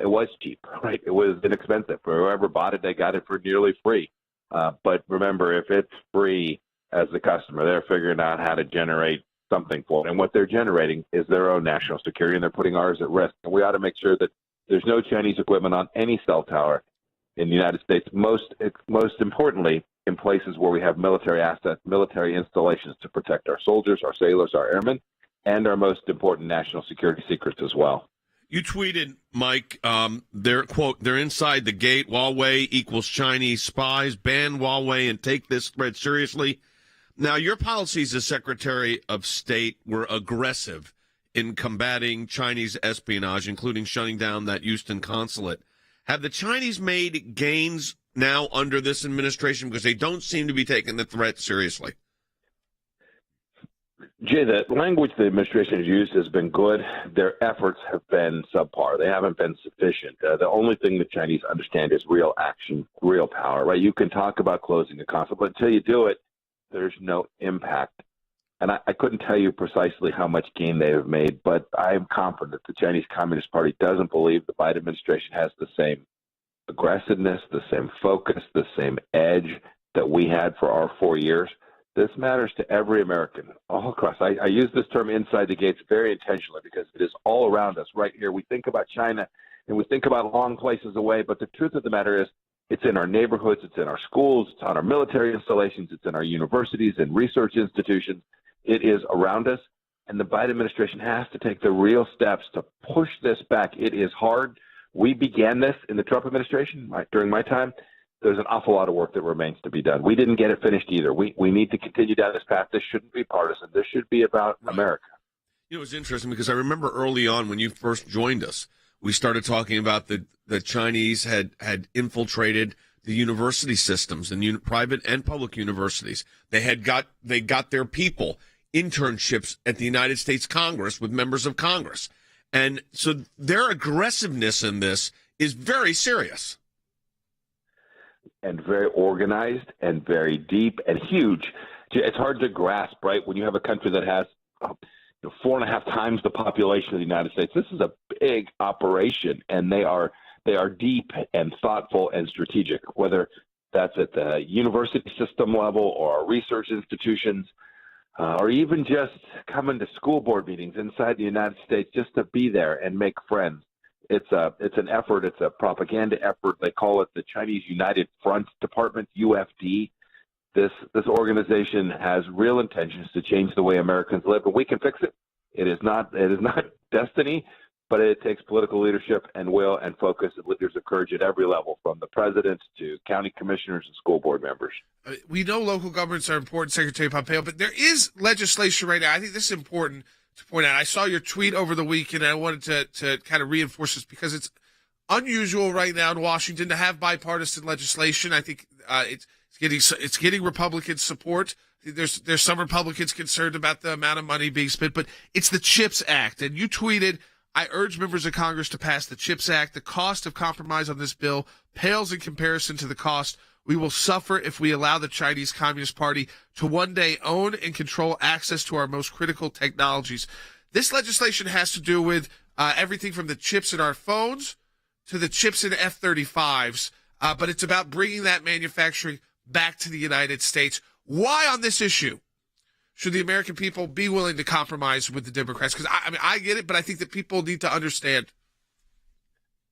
It was cheap, right? It was inexpensive. For whoever bought it, they got it for nearly free. But remember, if it's free as the customer, they're figuring out how to generate something for it. And what they're generating is their own national security, and they're putting ours at risk. And we ought to make sure that there's no Chinese equipment on any cell tower in the United States, most importantly, in places where we have military assets, military installations to protect our soldiers, our sailors, our airmen, and our most important national security secrets as well.
You tweeted, Mike, they're inside the gate. Huawei equals Chinese spies. Ban Huawei and take this threat seriously. Now, your policies as Secretary of State were aggressive in combating Chinese espionage, including shutting down that Houston consulate. Have the Chinese made gains now under this administration? Because they don't seem to be taking the threat seriously.
Jay, the language the administration has used has been good. Their efforts have been subpar. They haven't been sufficient. The only thing the Chinese understand is real action, real power, right? You can talk about closing the consulate, but until you do it, there's no impact And I couldn't tell you precisely how much gain they have made, but I am confident the Chinese Communist Party doesn't believe the Biden administration has the same aggressiveness, the same focus, the same edge that we had for our 4 years. This matters to every American all across. I use this term inside the gates very intentionally because it is all around us right here. We think about China and we think about long places away, but the truth of the matter is it's in our neighborhoods, it's in our schools, it's on our military installations, it's in our universities and research institutions. It is around us, and the Biden administration has to take the real steps to push this back. It is hard. We began this in the Trump administration during my time. There's an awful lot of work that remains to be done. We didn't get it finished either. We need to continue down this path. This shouldn't be partisan. This should be about America.
You know, it's interesting because I remember early on when you first joined us, we started talking about the Chinese had infiltrated the university systems and private and public universities. They got their people internships at the United States Congress with members of Congress. And so their aggressiveness in this is very serious.
And very organized and very deep and huge. It's hard to grasp, right? When you have a country that has 4.5 times the population of the United States, this is a big operation, and they are deep and thoughtful and strategic, whether that's at the university system level or research institutions, or even just coming to school board meetings inside the United States just to be there and make friends. It's an effort. It's a propaganda effort. They call it the Chinese United Front Department, UFD. This organization has real intentions to change the way Americans live, and we can fix it. It is not destiny, but it takes political leadership and will and focus and leaders of courage at every level, from the president to county commissioners and school board members.
We know local governments are important, Secretary Pompeo, but there is legislation right now. I think this is important to point out. I saw your tweet over the week, and I wanted to kind of reinforce this because it's unusual right now in Washington to have bipartisan legislation. I think it's getting Republican support. There's some Republicans concerned about the amount of money being spent, but it's the CHIPS Act. And you tweeted, I urge members of Congress to pass the CHIPS Act. The cost of compromise on this bill pales in comparison to the cost we will suffer if we allow the Chinese Communist Party to one day own and control access to our most critical technologies. This legislation has to do with everything from the chips in our phones to the chips in F-35s, but it's about bringing that manufacturing back to the United States. Why on this issue should the American people be willing to compromise with the Democrats? Because I get it, but I think that people need to understand.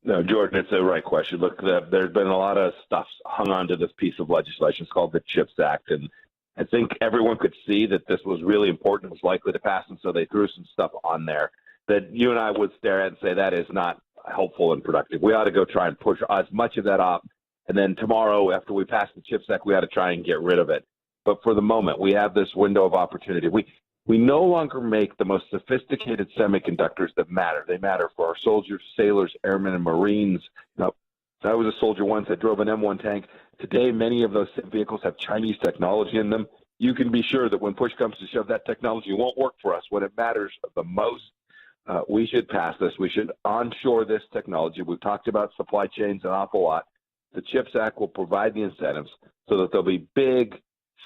No, Jordan, it's the right question. Look, there's been a lot of stuff hung on to this piece of legislation. It's called the CHIPS Act, and I think everyone could see that this was really important, was likely to pass, and so they threw some stuff on there that you and I would stare at and say that is not helpful and productive. We ought to go try and push as much of that off, and then tomorrow, after we pass the CHIPS Act, we ought to try and get rid of it. But for the moment, we have this window of opportunity. We no longer make the most sophisticated semiconductors that matter. They matter for our soldiers, sailors, airmen, and Marines. Now, I was a soldier once. I drove an M1 tank. Today, many of those vehicles have Chinese technology in them. You can be sure that when push comes to shove, that technology won't work for us. When it matters the most, we should pass this. We should onshore this technology. We've talked about supply chains an awful lot. The CHIPS Act will provide the incentives so that there'll be big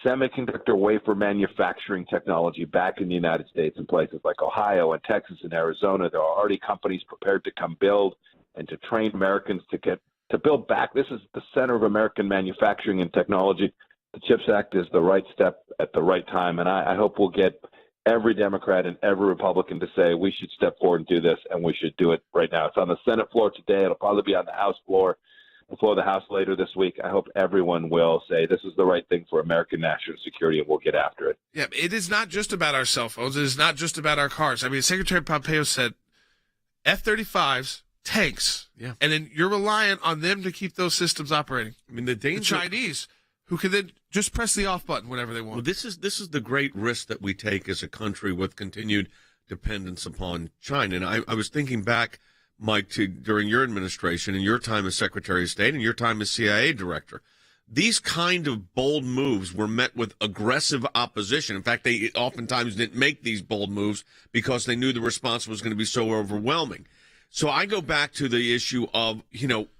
semiconductor wafer manufacturing technology back in the United States in places like Ohio and Texas and Arizona. There are already companies prepared to come build and to train Americans to build back. This is the center of American manufacturing and technology. The CHIPS Act is the right step at the right time, and I hope we'll get every Democrat and every Republican to say we should step forward and do this, and we should do it right now. It's on the Senate floor today. It'll probably be on the House floor. The floor of the House later this week. I hope everyone will say this is the right thing for American national security, and we'll get after it.
Yeah, it is not just about our cell phones. It is not just about our cars. I mean, Secretary Pompeo said F-35s, tanks, and then you're reliant on them to keep those systems operating.
I mean, the
Chinese, who can then just press the off button whenever they want.
Well, this is the great risk that we take as a country with continued dependence upon China. And I was thinking back, Mike, during your administration and your time as Secretary of State and your time as CIA director, these kind of bold moves were met with aggressive opposition. In fact, they oftentimes didn't make these bold moves because they knew the response was going to be so overwhelming. So I go back to the issue of,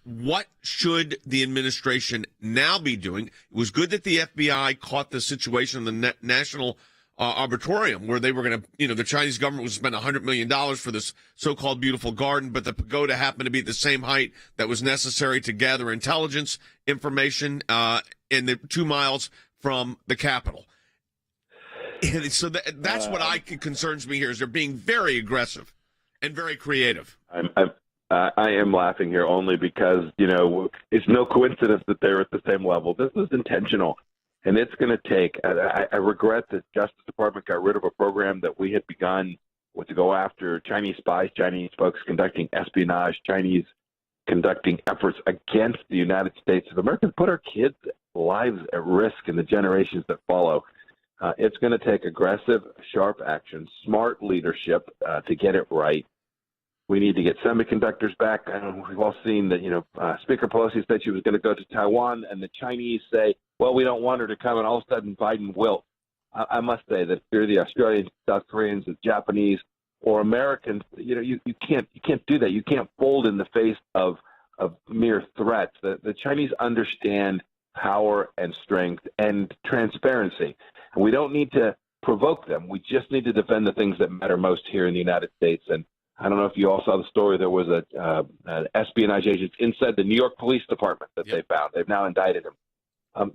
what should the administration now be doing? It was good that the FBI caught the situation on the national arbitorium where they were going to, the Chinese government was spend $100 million for this so-called beautiful garden, but the pagoda happened to be at the same height that was necessary to gather intelligence information in the 2 miles from the Capitol. And so that's what concerns me here is they're being very aggressive and very creative.
I am laughing here only because, it's no coincidence that they're at the same level. This is intentional. And it's going to take, I regret that Justice Department got rid of a program that we had begun to go after Chinese spies, Chinese folks conducting espionage, Chinese conducting efforts against the United States of America, put our kids' lives at risk in the generations that follow. It's going to take aggressive, sharp action, smart leadership to get it right. We need to get semiconductors back. We've all seen that, Speaker Pelosi said she was going to go to Taiwan, and the Chinese say, well, we don't want her to come, and all of a sudden Biden will. I must say that if you're the Australians, South Koreans, the Japanese, or Americans, you can't do that. You can't fold in the face of mere threats. The Chinese understand power and strength and transparency, and we don't need to provoke them. We just need to defend the things that matter most here in the United States. And I don't know if you all saw the story. There was an espionage agent inside the New York Police Department that they found. They've now indicted him.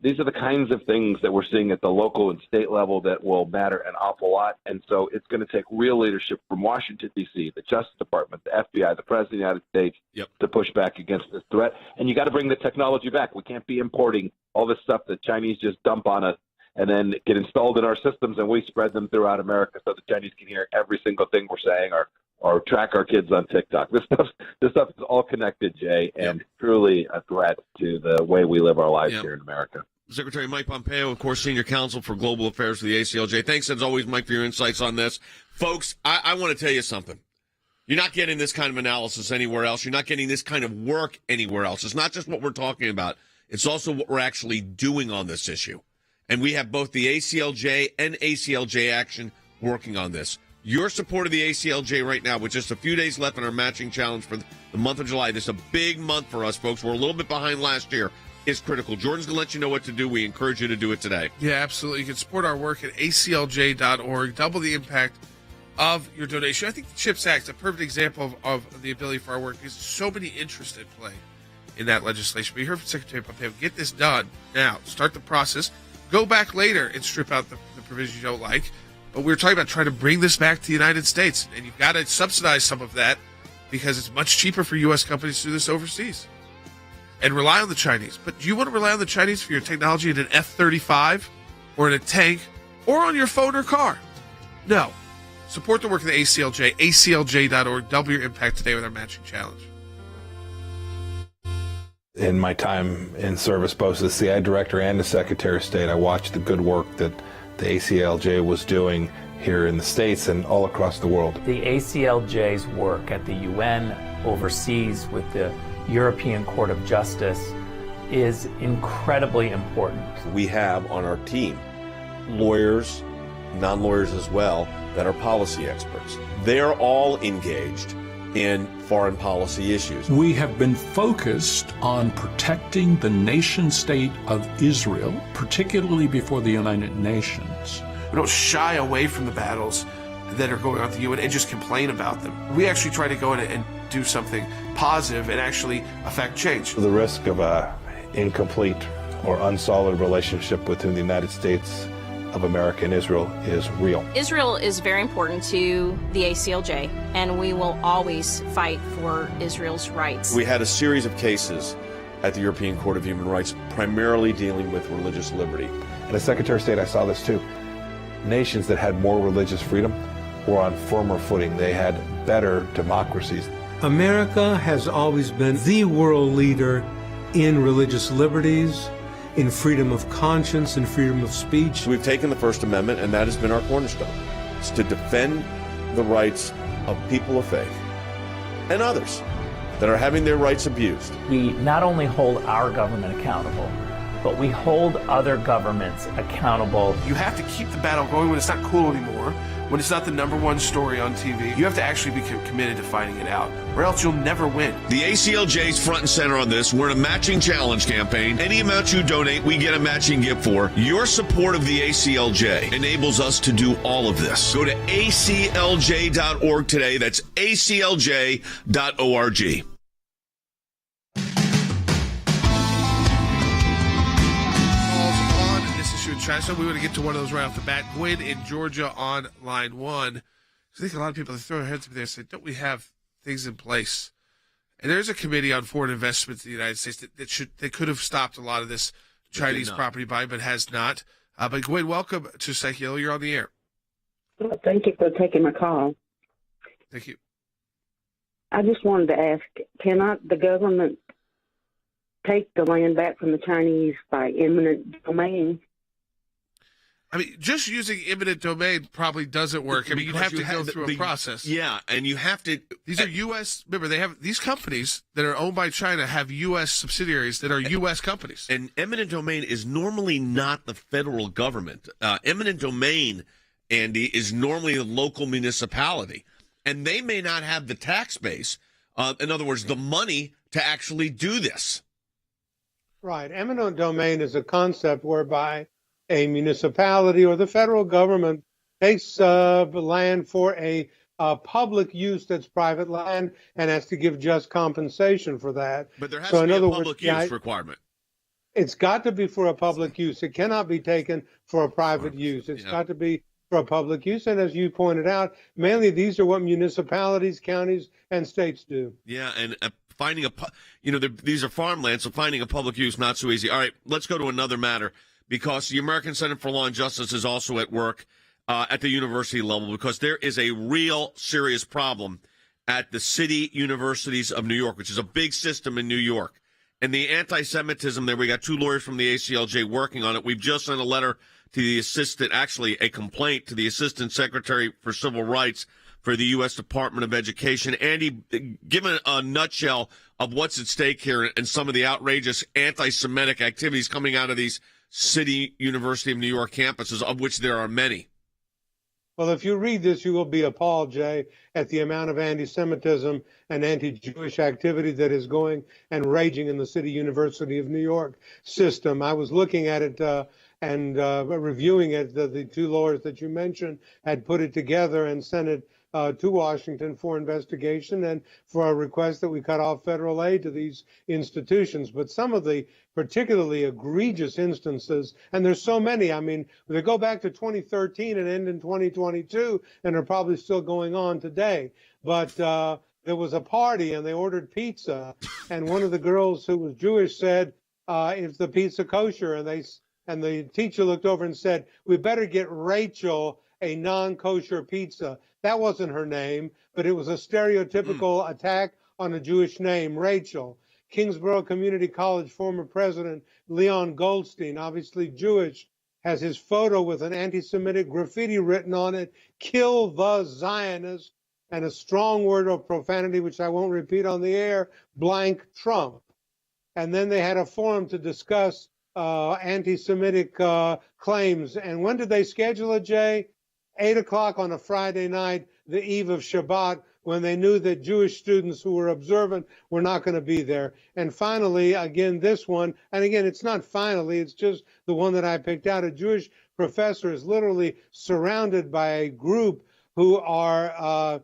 These are the kinds of things that we're seeing at the local and state level that will matter an awful lot. And so it's going to take real leadership from Washington, D.C., the Justice Department, the FBI, the President of the United States to push back against this threat. And you got to bring the technology back. We can't be importing all this stuff that Chinese just dump on us and then get installed in our systems, and we spread them throughout America so the Chinese can hear every single thing we're saying or track our kids on TikTok. This stuff is all connected, Jay, and truly a threat to the way we live our lives here in America.
Secretary Mike Pompeo, of course, Senior Counsel for Global Affairs of the ACLJ. Thanks, as always, Mike, for your insights on this. Folks, I want to tell you something. You're not getting this kind of analysis anywhere else. You're not getting this kind of work anywhere else. It's not just what we're talking about. It's also what we're actually doing on this issue. And we have both the ACLJ and ACLJ Action working on this. Your support of the ACLJ right now, with just a few days left in our matching challenge for the month of July, this is a big month for us, folks. We're a little bit behind last year. It's critical. Jordan's going to let you know what to do. We encourage you to do it today.
Yeah, absolutely. You can support our work at aclj.org. Double the impact of your donation. I think the CHIPS Act is a perfect example of the ability for our work because so many interests at play in that legislation. We heard from Secretary Pompeo, get this done now. Start the process. Go back later and strip out the provisions you don't like. But we were talking about trying to bring this back to the United States, and you've got to subsidize some of that because it's much cheaper for U.S. companies to do this overseas and rely on the Chinese. But do you want to rely on the Chinese for your technology in an F-35 or in a tank or on your phone or car? No. Support the work of the ACLJ, aclj.org. Double your impact today with our matching challenge.
In my time in service, both as CI director and as Secretary of State, I watched the good work that the ACLJ was doing here in the States and all across the world.
The ACLJ's work at the UN, overseas with the European Court of Justice, is incredibly important.
We have on our team lawyers, non-lawyers as well, that are policy experts. They're all engaged in foreign policy issues.
We have been focused on protecting the nation state of Israel, particularly before the United Nations.
We don't shy away from the battles that are going on at the UN and just complain about them. We actually try to go in and do something positive and actually affect change.
The risk of an incomplete or unsolid relationship between the United States of America and Israel is real.
Israel is very important to the ACLJ, and we will always fight for Israel's rights.
We had a series of cases at the European Court of Human Rights, primarily dealing with religious liberty.
And as Secretary of State, I saw this too. Nations that had more religious freedom were on firmer footing. They had better democracies.
America has always been the world leader in religious liberties, in freedom of conscience and freedom of speech.
We've taken the First Amendment, and that has been our cornerstone. It's to defend the rights of people of faith and others that are having their rights abused.
We not only hold our government accountable, but we hold other governments accountable.
You have to keep the battle going when it's not cool anymore, when it's not the number one story on TV. You have to actually be committed to finding it out, or else you'll never win.
The ACLJ's front and center on this. We're in a matching challenge campaign. Any amount you donate, we get a matching gift for. Your support of the ACLJ enables us to do all of this. Go to aclj.org today. That's aclj.org.
So we want to get to one of those right off the bat. Gwen in Georgia on line one. I think a lot of people throw their heads up there and say, don't we have things in place? And there's a committee on foreign investments in the United States that could have stopped a lot of this Chinese property buying, but has not. But Gwen, welcome to Psych-Yellow. You're on the air.
Well, thank you for taking my call.
Thank you.
I just wanted to ask, cannot the government take the land back from the Chinese by eminent domain?
I mean, just using eminent domain probably doesn't work. I mean, you'd have to go through a process.
Yeah, and you have to.
These are U.S. Remember, they have these companies that are owned by China have U.S. subsidiaries that are U.S. companies.
And eminent domain is normally not the federal government. Eminent domain, Andy, is normally a local municipality, and they may not have the tax base. In other words, the money to actually do this.
Right. Eminent domain is a concept whereby a municipality or the federal government takes land for a public use that's private land and has to give just compensation for that.
But there has to be a public use requirement.
It's got to be for a public use. It cannot be taken for a private use. It's got to be for a public use. And as you pointed out, mainly these are what municipalities, counties, and states do.
Yeah, and finding these are farmland, so finding a public use, not so easy. All right, let's go to another matter. Because the American Center for Law and Justice is also at work at the university level, because there is a real serious problem at the city universities of New York, which is a big system in New York. And the anti-Semitism there, we got two lawyers from the ACLJ working on it. We've just sent a letter to the a complaint to the Assistant Secretary for Civil Rights for the U.S. Department of Education. Andy, give a nutshell of what's at stake here and some of the outrageous anti-Semitic activities coming out of these City University of New York campuses, of which there are many.
Well, if you read this, you will be appalled, Jay, at the amount of anti-Semitism and anti-Jewish activity that is going and raging in the City University of New York system. I was looking at it and reviewing it. The two lawyers that you mentioned had put it together and sent it to Washington for investigation and for a request that we cut off federal aid to these institutions. But some of the particularly egregious instances, and there's so many, I mean, they go back to 2013 and end in 2022 and are probably still going on today. But there was a party and they ordered pizza, and one of the girls who was Jewish said, is the pizza kosher? And the teacher looked over and said, we better get Rachel a non-kosher pizza. That wasn't her name, but it was a stereotypical attack on a Jewish name, Rachel. Kingsborough Community College former president Leon Goldstein, obviously Jewish, has his photo with an anti-Semitic graffiti written on it, "Kill the Zionists," and a strong word of profanity, which I won't repeat on the air, blank Trump. And then they had a forum to discuss anti-Semitic claims. And when did they schedule it, Jay? 8 o'clock on a Friday night, the eve of Shabbat, when they knew that Jewish students who were observant were not going to be there. And finally, again, this one, and again, it's not finally, it's just the one that I picked out. A Jewish professor is literally surrounded by a group who are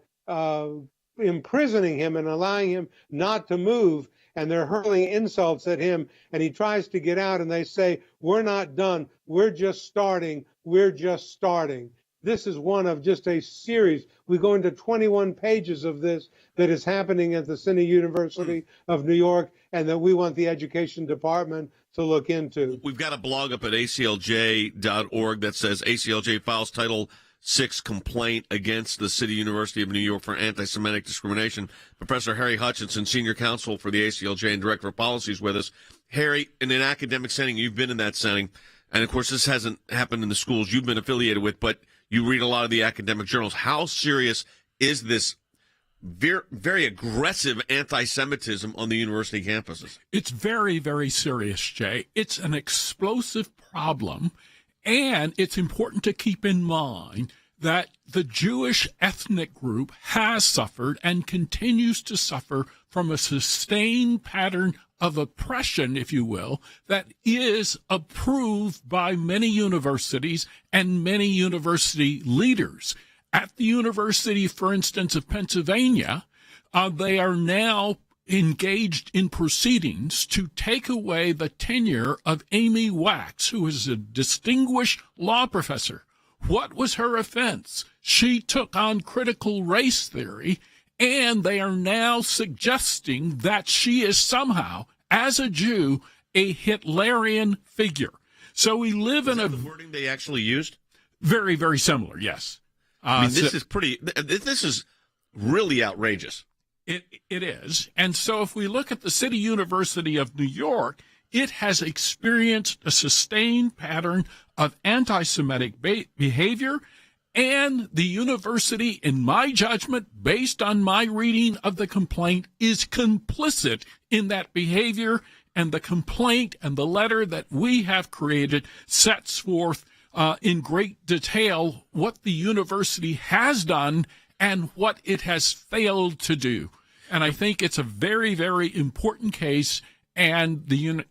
imprisoning him and allowing him not to move. And they're hurling insults at him, and he tries to get out, and they say, we're not done. We're just starting. We're just starting. This is one of just a series. We go into 21 pages of this that is happening at the City University of New York and that we want the education department to look into.
We've got a blog up at aclj.org that says ACLJ files Title VI complaint against the City University of New York for anti-Semitic discrimination. Professor Harry Hutchinson, Senior Counsel for the ACLJ and Director of Policies, with us. Harry, in an academic setting, you've been in that setting, and of course this hasn't happened in the schools you've been affiliated with, but you read a lot of the academic journals. How serious is this very, very aggressive anti-Semitism on the university campuses?
It's very, very serious, Jay. It's an explosive problem, and it's important to keep in mind that the Jewish ethnic group has suffered and continues to suffer from a sustained pattern of oppression, if you will, that is approved by many universities and many university leaders. At the University, for instance, of Pennsylvania, they are now engaged in proceedings to take away the tenure of Amy Wax, who is a distinguished law professor. What was her offense? She took on critical race theory, and they are now suggesting that she is somehow, as a Jew, a Hitlerian figure. So we live in a
the wording they actually used?
Very, very similar, yes.
I mean, this is really outrageous.
It is. And so if we look at the City University of New York, it has experienced a sustained pattern of anti-Semitic behavior, and the university, in my judgment, based on my reading of the complaint, is complicit in that behavior, and the complaint and the letter that we have created sets forth in great detail what the university has done and what it has failed to do. And I think it's a very, very important case, and the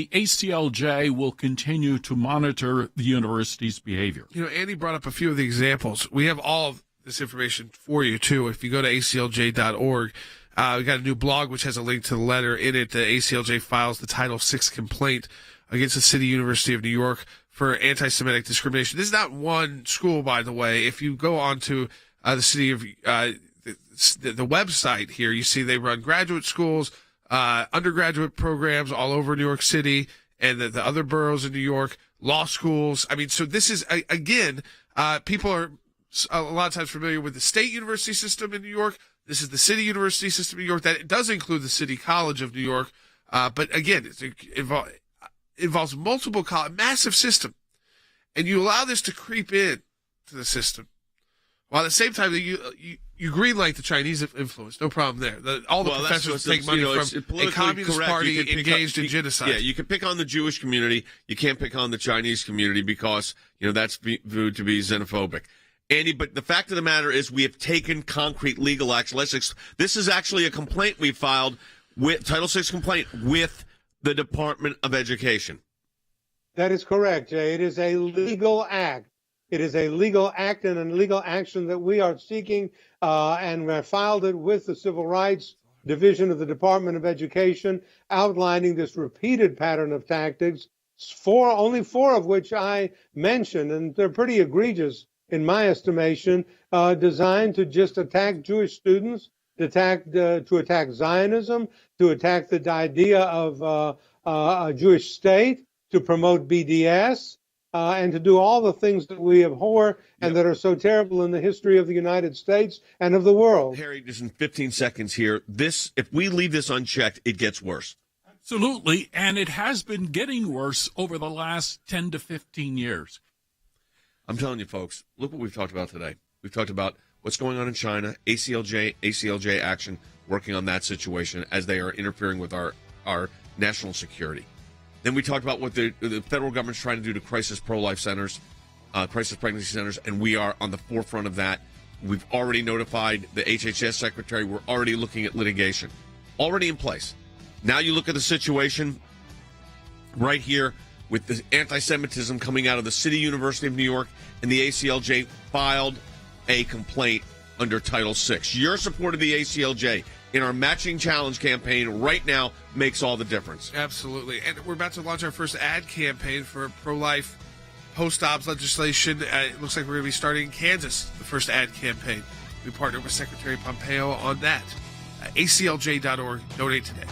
ACLJ will continue to monitor the university's behavior.
You know, Andy brought up a few of the examples. We have all of this information for you, too. If you go to aclj.org, we got a new blog which has a link to the letter in it. The ACLJ files the Title VI complaint against the City University of New York for anti-Semitic discrimination. This is not one school, by the way. If you go on to the city of the website here, you see they run graduate schools, undergraduate programs all over New York City, and the other boroughs in New York, law schools. I mean, so this is, again, people are a lot of times familiar with the state university system in New York. This is the city university system in New York. That does include the City College of New York. But again, it involves multiple massive system. And you allow this to creep in to the system. While at the same time, you greenlight the Chinese influence, no problem there. All the professors take money from a communist party engaged in genocide.
Yeah, you can pick on the Jewish community. You can't pick on the Chinese community because, that's viewed to be xenophobic. Andy, but the fact of the matter is we have taken concrete legal action. This is actually a complaint we filed with Title VI complaint with the Department of Education.
That is correct, Jay. It is a legal act. It is a legal act and a legal action that we are seeking, and we filed it with the Civil Rights Division of the Department of Education, outlining this repeated pattern of tactics, only four of which I mentioned, and they're pretty egregious in my estimation, designed to just attack Jewish students, to attack Zionism, to attack the idea of a Jewish state, to promote BDS, and to do all the things that we abhor and that are so terrible in the history of the United States and of the world.
Harry, just in 15 seconds here, if we leave this unchecked, it gets worse.
Absolutely, and it has been getting worse over the last 10 to 15 years.
I'm telling you, folks, look what we've talked about today. We've talked about what's going on in China, ACLJ action, working on that situation as they are interfering with our national security. Then we talked about what the federal government's trying to do to crisis pro-life centers, crisis pregnancy centers, and we are on the forefront of that. We've already notified the HHS secretary. We're already looking at litigation, already in place. Now you look at the situation right here with the anti-Semitism coming out of the City University of New York, and the ACLJ filed a complaint under Title VI. Your support of the ACLJ in our matching challenge campaign right now makes all the difference.
Absolutely. And we're about to launch our first ad campaign for pro-life post-obs legislation. It looks like we're going to be starting in Kansas, the first ad campaign. We partnered with Secretary Pompeo on that. ACLJ.org. Donate today.